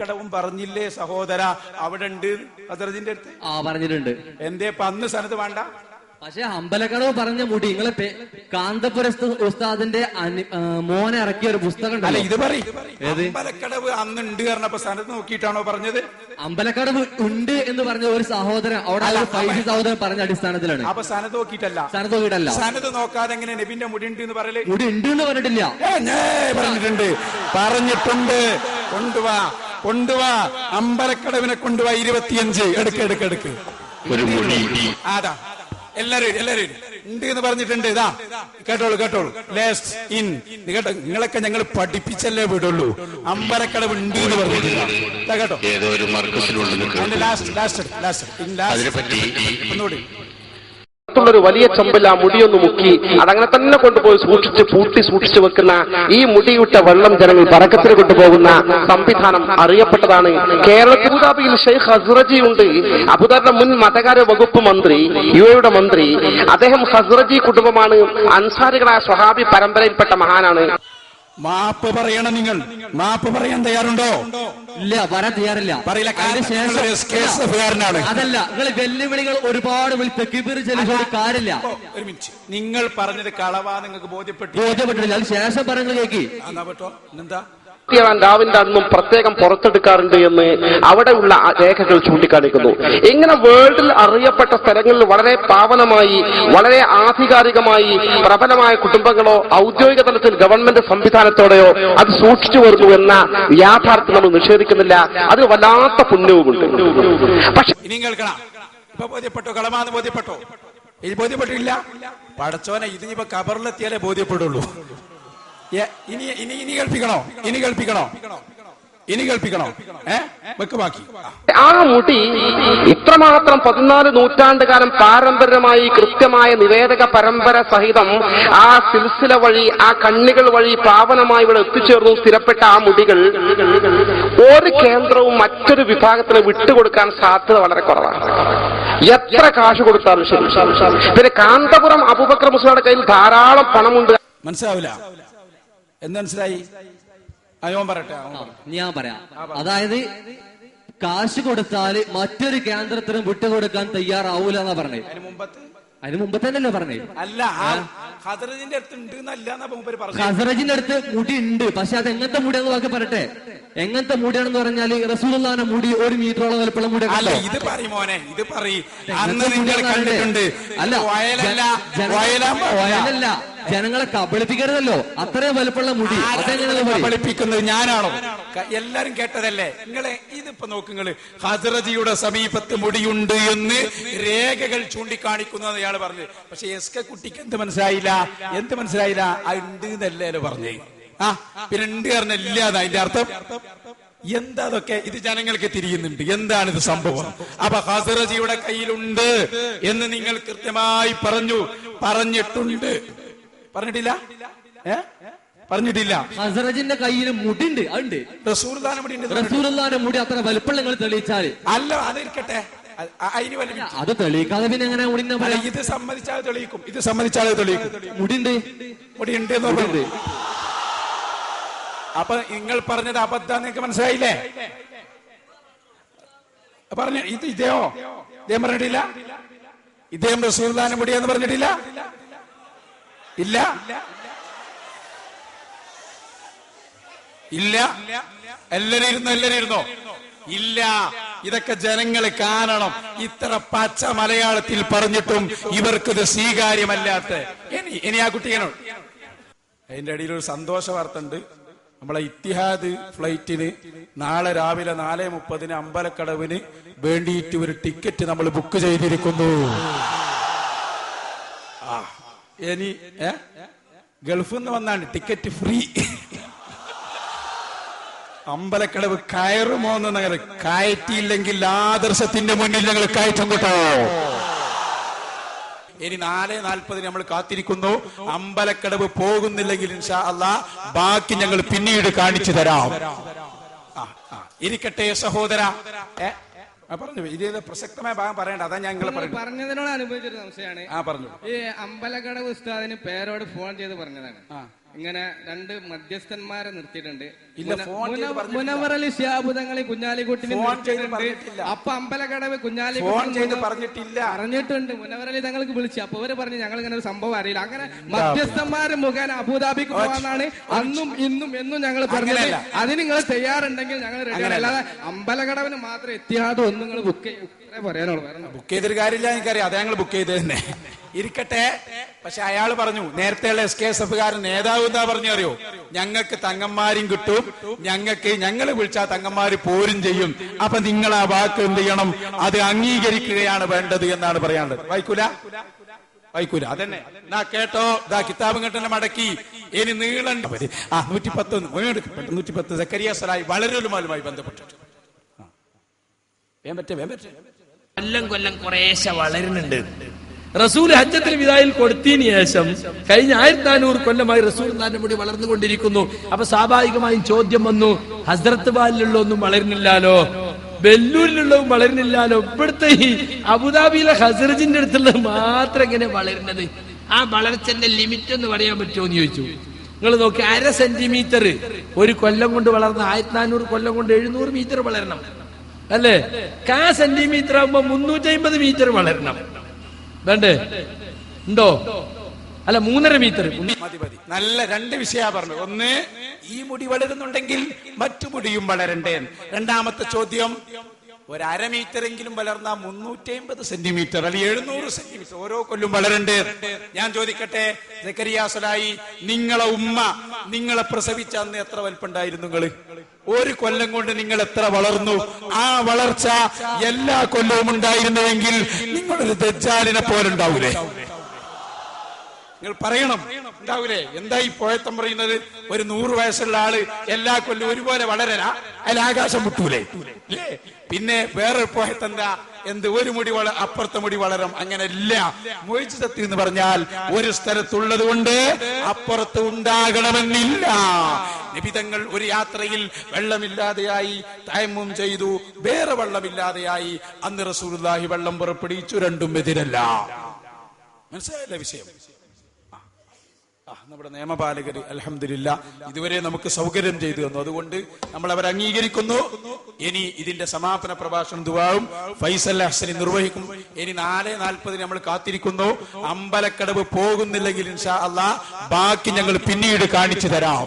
കടവും പറഞ്ഞില്ലേ സഹോദര? അവിടെ ഉണ്ട് ഹസ്രജിന്റെ അടുത്ത്. പറഞ്ഞിട്ടുണ്ട്. എന്തേ അന്ന് സനത് വേണ്ട? പക്ഷെ അമ്പലക്കടവ് പറഞ്ഞ മുടി നിങ്ങളെ കാന്തപുര ഉസ്താദിന്റെ മോനെ ഇറക്കിയ ഒരു പുസ്തകം അല്ല, ഇത് അമ്പലക്കടവ് അന്നുണ്ട് പറഞ്ഞപ്പോ സനത് നോക്കിയിട്ടാണോ പറഞ്ഞത്? അമ്പലക്കടവ് ഉണ്ട് എന്ന് പറഞ്ഞ ഒരു സഹോദരൻ അവിടെ ഫൈസി സഹോദരൻ പറഞ്ഞ അടിസ്ഥാനത്തിലാണ്. അപ്പൊ സനത് നോക്കിയിട്ടല്ല. സനത് നോക്കാതെ എങ്ങനെ നബിന്റെ മുടി ഉണ്ട് എന്ന് പറയല്? മുടി ഉണ്ട് എന്ന് പറഞ്ഞിട്ടില്ല. പറഞ്ഞിട്ടുണ്ട്. കൊണ്ടുവാ അമ്പലക്കടവിനെ കൊണ്ടുവാ. 25 എടുക്ക്. അതാ എല്ലാരും ഉണ്ട് എന്ന് പറഞ്ഞിട്ടുണ്ട്. ഇതാ കേട്ടോളൂ. ലാസ്റ്റ് ഇൻ കേട്ടോ. നിങ്ങളൊക്കെ ഞങ്ങൾ പഠിപ്പിച്ചല്ലേ വിടുള്ളൂ. അമ്പലക്കടവ് ഉണ്ട് എന്ന് പറഞ്ഞിട്ടില്ല കേട്ടോ. ഒന്നുകൂടി ൊരു വലിയ ചെമ്പിൽ ആ മുടിയൊന്ന് മുക്കി അതങ്ങനെ തന്നെ കൊണ്ടുപോയി സൂക്ഷിച്ചു വെക്കുന്ന ഈ മുടിയിട്ട വെള്ളം ജനങ്ങൾ ബറക്കത്തിന് കൊണ്ടുപോകുന്ന സംവിധാനം അറിയപ്പെട്ടതാണ്. കേരളത്തിൽ അബുദാബിയിൽ ഷെയ്ഖ് ഹസ്റജി ഉണ്ട്. അബുദാബിയുടെ മുൻ മതകാര്യ വകുപ്പ് മന്ത്രി, യുഎയുടെ മന്ത്രി. അദ്ദേഹം ഹസ്റജി കുടുംബമാണ്. അൻസാരികളായ സ്വഹാബി പരമ്പരയിൽപ്പെട്ട മഹാനാണ്. മാപ്പ് പറയണം. നിങ്ങൾ മാപ്പ് പറയാൻ തയ്യാറുണ്ടോ? ഇല്ല, പറയാൻ തയ്യാറില്ല. പറയില്ല. അതല്ല, നിങ്ങൾ വെല്ലുവിളികൾ ഒരുപാട് കാര്യമില്ല. ഒരു മിനിറ്റ്, നിങ്ങൾ പറഞ്ഞത് കളവാ നിങ്ങൾക്ക് ബോധ്യപ്പെട്ടില്ല. അതിന് ശേഷം പറയുന്നത് കേക്കി. എന്താ രാവിന്റെ അന്നും പ്രത്യേകം പുറത്തെടുക്കാറുണ്ട് എന്ന് അവിടെയുള്ള രേഖകൾ ചൂണ്ടിക്കാണിക്കുന്നു. ഇങ്ങനെ വേൾഡിൽ അറിയപ്പെട്ട സ്ഥലങ്ങളിൽ വളരെ പാവനമായി, വളരെ ആധികാരികമായി പ്രബലമായ കുടുംബങ്ങളോ ഔദ്യോഗിക തലത്തിൽ ഗവൺമെന്റ് സംവിധാനത്തോടെയോ അത് സൂക്ഷിച്ചു വരുന്നു എന്ന യാഥാർത്ഥ്യം നമ്മൾ നിഷേധിക്കുന്നില്ല. അത് വല്ലാത്ത പുണ്യവുമുണ്ട്. പക്ഷെ ഇനി കേൾക്കണം. ഇപ്പൊ ബോധ്യപ്പെട്ടോ? കളമാന്ന് ബോധ്യപ്പെട്ടോ? ഇത് ബോധ്യപ്പെട്ടില്ല. പടച്ചോനെ, ഇതിനിപ്പോ കബറിലെത്തിയാലേ ബോധ്യപ്പെടുള്ളൂ. ഇനി കേൾപ്പിക്കണോ? ബാക്കി ആ മുടി ഇത്രമാത്രം 14 നൂറ്റാണ്ടുകാലം പാരമ്പര്യമായി കൃത്യമായ നിവേദക പരമ്പര സഹിതം ആ സിൽസില വഴി, ആ കണ്ണികൾ വഴി പാവനമായി ഇവിടെ എത്തിച്ചേർന്നു സ്ഥിരപ്പെട്ട ആ മുടികൾ ഒരു കേന്ദ്രവും മറ്റൊരു വിഭാഗത്തിന് വിട്ടുകൊടുക്കാൻ സാധ്യത വളരെ കുറവാണ്. എത്ര കാശ് കൊടുത്താലും ശരി. പിന്നെ കാന്തപുരം അബൂബക്കർ മുസ്ലിയുടെ കയ്യിൽ ധാരാളം പണമുണ്ട്. മനസ്സിലാവില്ല. എന്ത് മനസ്സിലായി? ഞാൻ പറയാം. അതായത് കാശ് കൊടുത്താല് മറ്റൊരു കേന്ദ്രത്തിനും വിട്ടുകൊടുക്കാൻ തയ്യാറാവൂല എന്നാ പറഞ്ഞത്. അതിന് മുമ്പ് തന്നെയല്ലേ പറഞ്ഞേ? അല്ല, ഹസ്റജിന്റെ അടുത്ത് മുടി ഉണ്ട്. പക്ഷെ അത് എങ്ങനത്തെ മുടിയാന്ന് വാക്ക് പറയട്ടെ. എങ്ങനത്തെ മുടിയാണെന്ന് പറഞ്ഞാല് റസൂലുള്ളാഹിന്റെ മുടി 1 മീറ്ററോളം വലുപ്പമുള്ള മുടി. അല്ല, ഇത് വയലല്ല, ജനങ്ങളെ കബളിപ്പിക്കരുതല്ലോ. അത്രയും വലുപ്പമുള്ള മുടി കബളിപ്പിക്കുന്നത് ഞാനാണോ? എല്ലാരും കേട്ടതല്ലേ? നിങ്ങളെ ഇതിപ്പോ നോക്കുങ്ങള്, ഹസ്റജിയുടെ സമീപത്ത് മുടിയുണ്ട് എന്ന് രേഖകൾ ചൂണ്ടിക്കാണിക്കുന്നത് അയാൾ പറഞ്ഞു. പക്ഷെ എസ് കെ കുട്ടിക്ക് എന്ത് മനസ്സിലായില്ല? ഉണ്ട് എന്നല്ലേ പറഞ്ഞേ. പിന്നെ ഉണ്ട് പറഞ്ഞില്ല. അതിന്റെ അർത്ഥം എന്താ? അതൊക്കെ ഇത് ജനങ്ങൾക്ക് തിരിയുന്നുണ്ട്. എന്താണ് ഇത് സംഭവം? അപ്പൊ ഹസ്റജിയുടെ കയ്യിലുണ്ട് എന്ന് നിങ്ങൾ കൃത്യമായി പറഞ്ഞിട്ടുണ്ട്. പറഞ്ഞിട്ടില്ല. ഹസ്റജിന്റെ കയ്യിൽ മുടിണ്ട്. അതുണ്ട്. റസൂലുള്ളാഹിന്റെ മുടി അത്ര വലുപ്പമുള്ള നിങ്ങൾ തെളിയിച്ചാല്. അല്ല, അതിരിക്കട്ടെ. അത് തെളിയിക്കാതെ പിന്നെ എങ്ങനെ മുടിനെ പറയാം? ഇത് സമ്മതിച്ചാൽ തെളിയിക്കും. മുടിയുണ്ട് എന്ന് പറഞ്ഞത്. അപ്പൊ നിങ്ങൾ പറഞ്ഞത് അബദ്ധം നിങ്ങൾക്ക് മനസ്സിലായില്ലേ? പറഞ്ഞു ഇദ്ദേഹം പറഞ്ഞിട്ടില്ല. ഇദ്ദേഹം റസൂലുള്ളാഹിന്റെ മുടിയെന്ന് പറഞ്ഞിട്ടില്ല. ഇല്ല. എല്ലാരും ഇരുന്നോ? ഇല്ല. ഇതൊക്കെ ജനങ്ങൾ കാണണം. ഇത്ര പച്ച മലയാളത്തിൽ പറഞ്ഞിട്ടും ഇവർക്കിത് സ്വീകാര്യമല്ലാത്ത. ഇനി ആ കുട്ടികനോട് അതിന്റെ അടിയിൽ ഒരു സന്തോഷ വാർത്ത ഉണ്ട്. നമ്മളെ ഇത്തിഹാദ് ഫ്ലൈറ്റിന് നാളെ രാവിലെ 4:30 അമ്പലക്കടവിന് വേണ്ടിയിട്ട് ഒരു ടിക്കറ്റ് നമ്മൾ ബുക്ക് ചെയ്തിരിക്കുന്നു. ഇനി ഗൾഫിൽ നിന്ന് വന്നാണ് ടിക്കറ്റ് ഫ്രീ. അമ്പലക്കടവ് കയറുമോ എന്ന് ഞങ്ങൾ കയറ്റിയില്ലെങ്കിൽ ആദർശത്തിന്റെ മുന്നിൽ ഞങ്ങൾ കയറ്റം കൂട്ടോ. ഇനി 4:40 നമ്മൾ കാത്തിരിക്കുന്നു. അമ്പലക്കടവ് പോകുന്നില്ലെങ്കിൽ ഇൻഷാ അല്ലാഹ് ബാക്കി ഞങ്ങൾ പിന്നീട് കാണിച്ചു തരാം. ഇരിക്കട്ടെ സഹോദര. പറഞ്ഞു ഇത് പ്രസക്തമായ ഭാഗം പറയണ്ട. അതാ ഞങ്ങൾ പറഞ്ഞതിനോട് അനുഭവിച്ചൊരു സംശയമാണ്. പറഞ്ഞു. ഈ അമ്പലക്കടവ് ഉസ്താദിന് പേരോട് ഫോൺ ചെയ്ത് പറഞ്ഞതാണ്. ഇങ്ങനെ 2 മധ്യസ്ഥന്മാരെ നിർത്തിയിട്ടുണ്ട്. ഇല്ല, ഫോൺ ചെയ്ത് പറഞ്ഞിട്ടില്ല. മുനവർ അലി ശിഹാബ് തങ്ങളെ കുഞ്ഞാലിക്കുട്ടിനെ ഫോൺ ചെയ്ത് വിളിച്ചിട്ടുണ്ട്. പറഞ്ഞിട്ടില്ല. അപ്പൊ അമ്പലക്കടവ് ഫോൺ കുഞ്ഞാലിക്കുട്ടി ചെയ്ത് പറഞ്ഞിട്ടില്ല. പറഞ്ഞിട്ടുണ്ട്. മുനവർ അലി തങ്ങൾക്ക് വിളിച്ചു. അപ്പൊ അവര് പറഞ്ഞു ഞങ്ങൾ ഇങ്ങനെ ഒരു സംഭവം അറിയില്ല. അങ്ങനെ മധ്യസ്ഥന്മാര് മുഖേന അബുദാബിക്ക് പോകാനാണ് അന്നും ഇന്നും എന്നും ഞങ്ങൾ പറഞ്ഞത്. അതിന് നിങ്ങൾ തയ്യാറുണ്ടെങ്കിൽ ഞങ്ങൾ റെഡിയാണ്. അല്ലാതെ അമ്പലക്കടവിന് മാത്രം എത്തിയാതെ ഒന്നും നിങ്ങൾ ബുക്ക് ചെയ്യും പറയാനുള്ളൂ. ബുക്ക് ചെയ്തൊരു കാര്യമില്ല, എനിക്കറിയാം. അത് ഞങ്ങൾ ബുക്ക് ചെയ്ത് തന്നെ ഇരിക്കട്ടെ. പക്ഷെ അയാൾ പറഞ്ഞു, നേരത്തെയുള്ള SKSF-കാരൻ നേതാവ് എന്താ പറഞ്ഞു അറിയോ? ഞങ്ങൾക്ക് തങ്ങന്മാരും കിട്ടും, ഞങ്ങൾ വിളിച്ചാൽ തങ്ങന്മാര് പോരും ചെയ്യും. അപ്പൊ നിങ്ങൾ ആ വാക്ക് എന്ത് ചെയ്യണം? അത് അംഗീകരിക്കുകയാണ് വേണ്ടത് എന്നാണ് പറയാനുള്ളത്. വായിക്കൂല അതന്നെ. എന്നാ കേട്ടോ, ഇതാ കിതാബ് കെട്ടന്നെ മടക്കി. ഇനി നീളണ്ട 110 110 സക്കരിയ സലായി വളരലുമായി ബന്ധപ്പെട്ടിട്ട് കൊല്ലം കുറേശ്ശെ വളരുന്നുണ്ട്. റസൂൽ ഹജ്ജത്തുൽ വിദായിൽ കൊടുത്തതിന് ശേഷം കഴിഞ്ഞ 1400 കൊല്ലമായി റസൂൽ മുടി വളർന്നുകൊണ്ടിരിക്കുന്നു. അപ്പൊ സ്വാഭാവികമായും ചോദ്യം വന്നു, ഹസ്രത്ത് ബാലിലുള്ള ഒന്നും വളരുന്നില്ലാലോ, ബെല്ലൂരിലുള്ളതും വളരുന്നില്ലാലോ, ഇവിടുത്തെ ഈ അബുദാബിയിലെ ഹസ്രജിന്റെ അടുത്തുള്ളത് മാത്രം എങ്ങനെ വളരുന്നത്? ആ വളർച്ചന്റെ ലിമിറ്റ് എന്ന് പറയാൻ പറ്റുമോ എന്ന് ചോദിച്ചു. നിങ്ങൾ നോക്കി, 1/2 സെന്റിമീറ്റർ ഒരു കൊല്ലം കൊണ്ട് വളർന്ന 1400 കൊല്ലം കൊണ്ട് 700 മീറ്റർ വളരണം അല്ലേ? 1/4 സെന്റിമീറ്റർ ആകുമ്പോ 350 മീറ്റർ വളരണം. വേണ്ടേ? ഉണ്ടോ? അല്ല, 3.5 മീറ്റർ. നല്ല 2 വിഷയ പറഞ്ഞു. ഒന്ന്, ഈ മുടി വളരുന്നുണ്ടെങ്കിൽ മറ്റു മുടിയും വളരണ്ടേ. രണ്ടാമത്തെ ചോദ്യം, 1/2 മീറ്ററെങ്കിലും വളർന്ന 350 സെന്റിമീറ്റർ അല്ലെങ്കിൽ 700 സെന്റിമീറ്റർ ഓരോ കൊല്ലും വളരണ്ടേ. ഞാൻ ചോദിക്കട്ടെ, സക്കരിയ സലായി, നിങ്ങളെ ഉമ്മ നിങ്ങളെ പ്രസവിച്ച അന്ന് എത്ര വലിപ്പുണ്ടായിരുന്നു? നിങ്ങള് ഒരു കൊല്ലം കൊണ്ട് നിങ്ങൾ എത്ര വളർന്നു? ആ വളർച്ച എല്ലാ കൊല്ലവും ഉണ്ടായിരുന്നുവെങ്കിൽ നിങ്ങളൊരു ദജ്ജാലിനെ പോലെ ഉണ്ടാവൂലേ? നിങ്ങൾ പറയണം, ഉണ്ടാവൂലേ? എന്താ ഈ പോയത്തം പറയുന്നത്? ഒരു 100 വയസ്സുള്ള ആള് എല്ലാ കൊല്ലവും ഒരുപോലെ വളരാ, അതിൽ ആകാശം മുട്ടൂലേ? പിന്നെ വേറെ പോയത്തെന്താ? ഒരു മുടി അപ്പുറത്തെ മുടി വളരും. അങ്ങനെ ഇല്ല. മുഅ്ജിസത്ത് എന്ന് പറഞ്ഞാൽ ഒരു സ്ഥലത്തുള്ളത് കൊണ്ട് അപ്പുറത്ത് ഉണ്ടാകണമെന്നില്ല. നിബിതങ്ങൾ ഒരു യാത്രയിൽ വെള്ളമില്ലാതെയായി തയമ്മും ചെയ്തു, വേറെ വെള്ളമില്ലാതെയായി. അന്ന് റസൂലുള്ളാഹി വെള്ളം പുറപ്പെടുവിച്ചു. രണ്ടും എതിരല്ല. മനസ്സിലായില്ല വിഷയം? നമ്മുടെ നിയമപാലകര് അൽഹംദുലില്ലാ ഇതുവരെ നമുക്ക് സൗകര്യം ചെയ്തു തന്നു. അതുകൊണ്ട് നമ്മൾ അവരെ അംഗീകരിക്കുന്നു. ഇനി ഇതിന്റെ സമാപന പ്രഭാഷണം ദുആവും ഫൈസൽ ഹസനി നിർവഹിക്കും. ഇനി 4:40 നമ്മൾ കാത്തിരിക്കുന്നു. അമ്പലക്കടവ് പോകുന്നില്ലെങ്കിൽ ഇൻഷാ അല്ലാഹ് ബാക്കി ഞങ്ങൾ പിന്നീട് കാണിച്ചു തരാം.